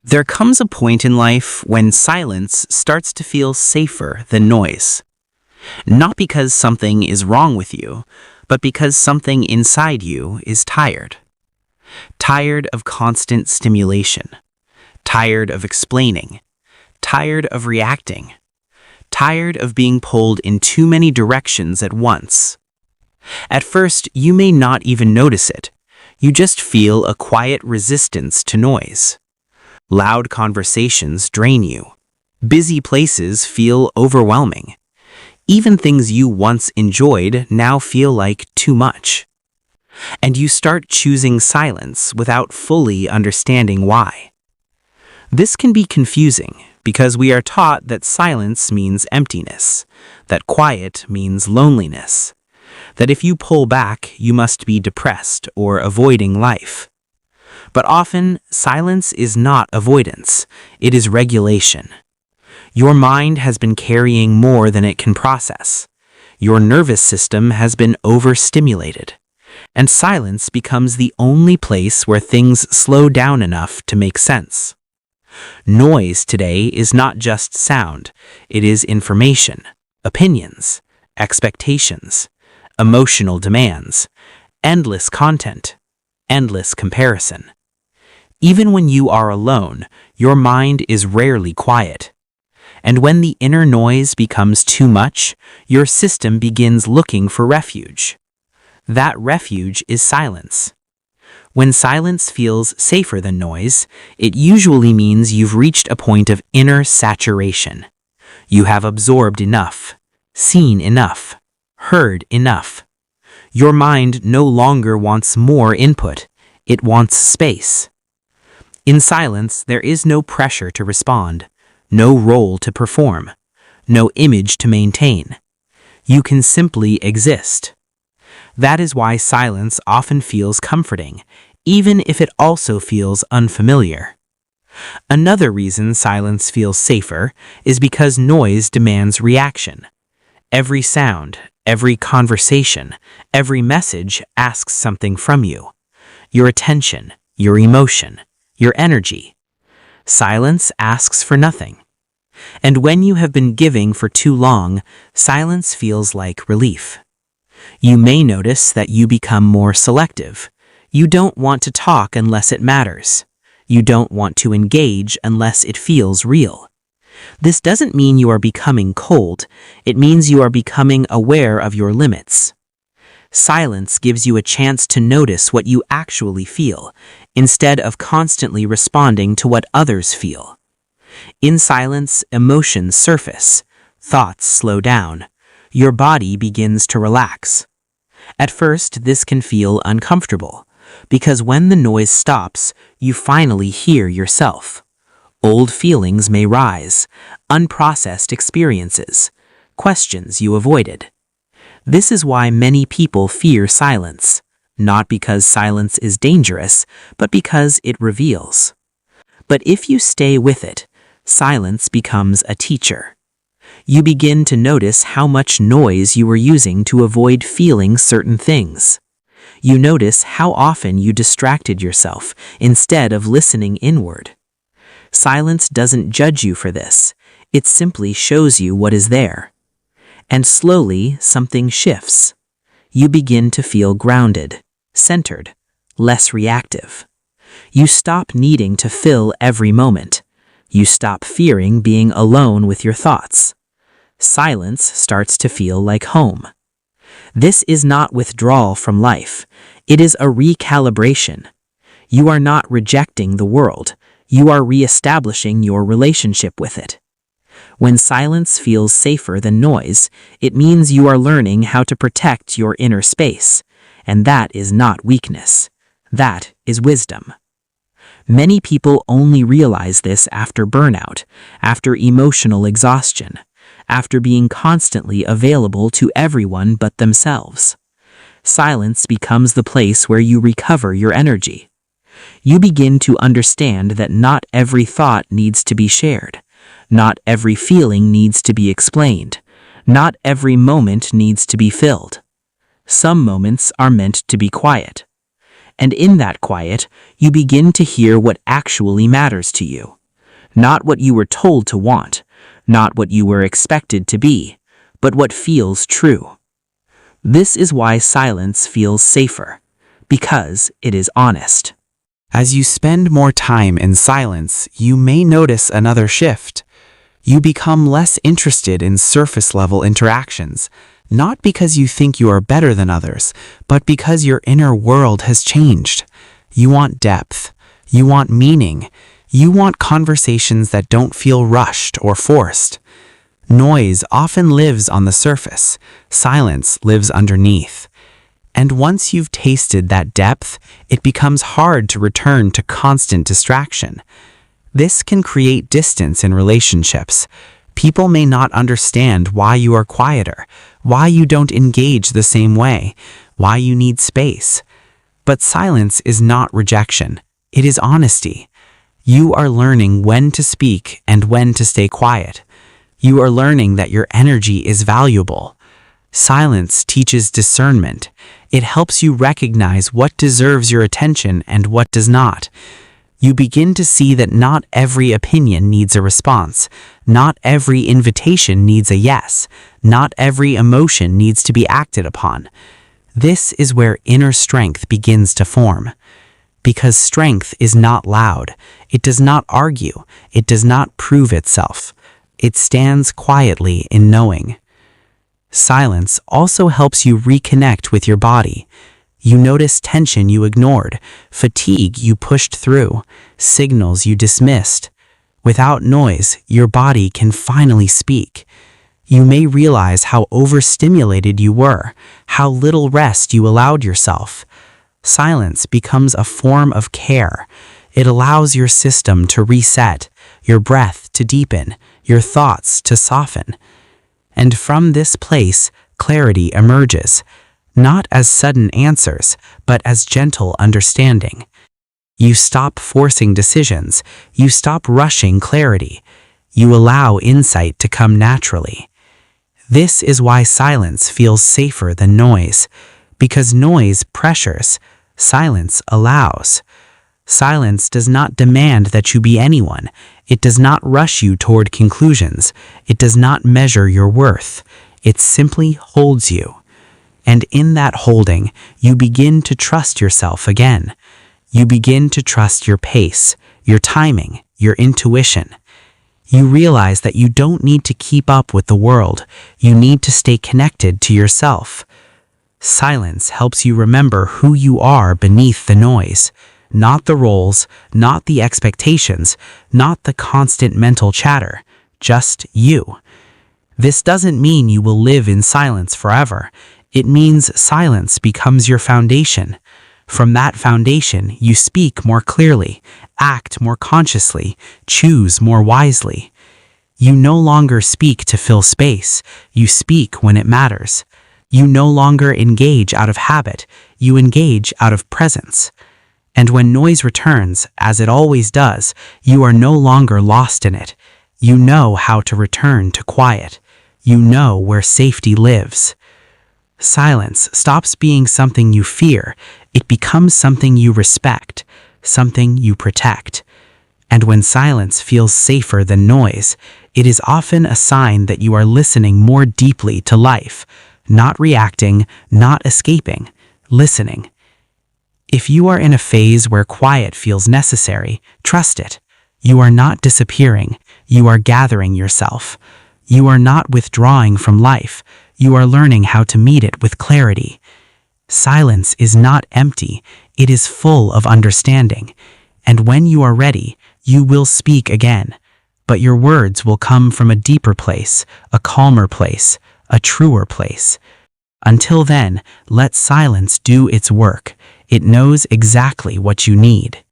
There comes a point in life when silence starts to feel safer than noise. Not because something is wrong with you, but because something inside you is tired. Tired of constant stimulation. Tired of explaining. Tired of reacting. Tired of being pulled in too many directions at once. At first, you may not even notice it. You just feel a quiet resistance to noise. Loud conversations drain you. Busy places feel overwhelming. Even things you once enjoyed now feel like too much. And you start choosing silence without fully understanding why. This can be confusing because we are taught that silence means emptiness, that quiet means loneliness, that if you pull back, you must be depressed or avoiding life. But often, silence is not avoidance, it is regulation. Your mind has been carrying more than it can process. Your nervous system has been overstimulated. And silence becomes the only place where things slow down enough to make sense. Noise today is not just sound, it is information, opinions, expectations, emotional demands, endless content, endless comparison. Even when you are alone, your mind is rarely quiet. And when the inner noise becomes too much, your system begins looking for refuge. That refuge is silence. When silence feels safer than noise, it usually means you've reached a point of inner saturation. You have absorbed enough, seen enough, heard enough. Your mind no longer wants more input, it wants space. In silence, there is no pressure to respond, no role to perform, no image to maintain. You can simply exist. That is why silence often feels comforting, even if it also feels unfamiliar. Another reason silence feels safer is because noise demands reaction. Every sound, every conversation, every message asks something from you. Your attention, your emotion, your energy. Silence asks for nothing. And when you have been giving for too long, silence feels like relief. You may notice that you become more selective. You don't want to talk unless it matters. You don't want to engage unless it feels real. This doesn't mean you are becoming cold. It means you are becoming aware of your limits. Silence gives you a chance to notice what you actually feel, instead of constantly responding to what others feel. In silence, emotions surface, thoughts slow down, your body begins to relax. At first, this can feel uncomfortable, because when the noise stops, you finally hear yourself. Old feelings may rise, unprocessed experiences, questions you avoided. This is why many people fear silence, not because silence is dangerous, but because it reveals. But if you stay with it, silence becomes a teacher. You begin to notice how much noise you were using to avoid feeling certain things. You notice how often you distracted yourself instead of listening inward. Silence doesn't judge you for this. It simply shows you what is there. And slowly, something shifts. You begin to feel grounded, centered, less reactive. You stop needing to fill every moment. You stop fearing being alone with your thoughts. Silence starts to feel like home. This is not withdrawal from life. It is a recalibration. You are not rejecting the world. You are reestablishing your relationship with it. When silence feels safer than noise, it means you are learning how to protect your inner space. And that is not weakness. That is wisdom. Many people only realize this after burnout, after emotional exhaustion, after being constantly available to everyone but themselves. Silence becomes the place where you recover your energy. You begin to understand that not every thought needs to be shared. Not every feeling needs to be explained. Not every moment needs to be filled. Some moments are meant to be quiet. And in that quiet, you begin to hear what actually matters to you. Not what you were told to want, not what you were expected to be, but what feels true. This is why silence feels safer, because it is honest. As you spend more time in silence, you may notice another shift. You become less interested in surface-level interactions, not because you think you are better than others, but because your inner world has changed. You want depth. You want meaning. You want conversations that don't feel rushed or forced. Noise often lives on the surface. Silence lives underneath. And once you've tasted that depth, it becomes hard to return to constant distraction. This can create distance in relationships. People may not understand why you are quieter, why you don't engage the same way, why you need space. But silence is not rejection. It is honesty. You are learning when to speak and when to stay quiet. You are learning that your energy is valuable. Silence teaches discernment. It helps you recognize what deserves your attention and what does not. You begin to see that not every opinion needs a response. Not every invitation needs a yes. Not every emotion needs to be acted upon. This is where inner strength begins to form. Because strength is not loud. It does not argue. It does not prove itself. It stands quietly in knowing. Silence also helps you reconnect with your body. You notice tension you ignored, fatigue you pushed through, signals you dismissed. Without noise, your body can finally speak. You may realize how overstimulated you were, how little rest you allowed yourself. Silence becomes a form of care. It allows your system to reset, your breath to deepen, your thoughts to soften. And from this place, clarity emerges, not as sudden answers, but as gentle understanding. You stop forcing decisions. You stop rushing clarity. You allow insight to come naturally. This is why silence feels safer than noise, because noise pressures, silence allows. Silence does not demand that you be anyone. It does not rush you toward conclusions. It does not measure your worth. It simply holds you. And in that holding, you begin to trust yourself again. You begin to trust your pace, your timing, your intuition. You realize that you don't need to keep up with the world. You need to stay connected to yourself. Silence helps you remember who you are beneath the noise. Not the roles, not the expectations, not the constant mental chatter, just you. This doesn't mean you will live in silence forever. It means silence becomes your foundation. From that foundation, you speak more clearly, act more consciously, choose more wisely. You no longer speak to fill space. You speak when it matters. You no longer engage out of habit. You engage out of presence. And when noise returns, as it always does, you are no longer lost in it. You know how to return to quiet. You know where safety lives. Silence stops being something you fear. It becomes something you respect, something you protect. And when silence feels safer than noise, it is often a sign that you are listening more deeply to life, not reacting, not escaping, listening. If you are in a phase where quiet feels necessary, trust it. You are not disappearing. You are gathering yourself. You are not withdrawing from life. You are learning how to meet it with clarity. Silence is not empty. It is full of understanding. And when you are ready, you will speak again. But your words will come from a deeper place, a calmer place, a truer place. Until then, let silence do its work. It knows exactly what you need.